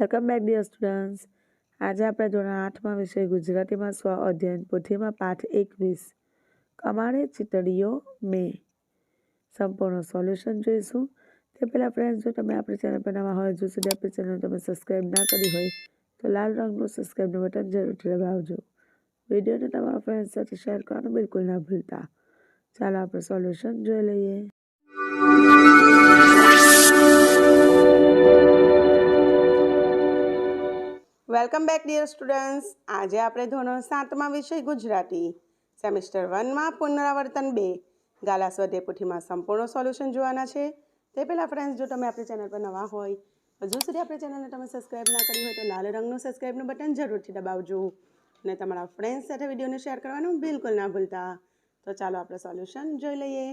Welcome back dear students. આજે આપણે ધોરણ 8માં વિષય ગુજરાતીમાં સ્વ અધ્યયન પોથીમાં પાઠ 21 કમાણે ચીતડીઓ મેં સંપૂર્ણ સોલ્યુશન જોઈશું. તે પહેલાં ફ્રેન્ડ્સ, જો તમે આપણી ચેનલ પર નવા હોય, જો સુધી આપણી ચેનલ તમે સબસ્ક્રાઈબ ના કરી હોય તો લાલ રંગનું સબસ્ક્રાઈબનું બટન જરૂરથી દબાવજો. વિડીયોને તમારા ફ્રેન્ડ્સ સાથે શેર કરવાનું બિલકુલ ના ભૂલતા. ચાલો આપણે સોલ્યુશન જોઈ લઈએ. Welcome back dear students. આજે આપણે ધોરણ 7માં વિષય ગુજરાતી સેમિસ્ટર 1માં પુનરાવર્તન 2 ગાલા સ્વાધ્યાય પોથીમાં સંપૂર્ણ સોલ્યુશન જોવાના છે. તે પહેલાં ફ્રેન્ડ્સ, જો તમે આપણી ચેનલ પર નવા હોય, હજુ સુધી આપણી ચેનલને તમે સબસ્ક્રાઈબ ના કરી હોય તો લાલ રંગનું સબસ્ક્રાઈબનું બટન જરૂરથી દબાવજો અને તમારા ફ્રેન્ડ્સ સાથે વિડીયોને શેર કરવાનું બિલકુલ ના ભૂલતા. તો ચાલો આપણે સોલ્યુશન જોઈ લઈએ.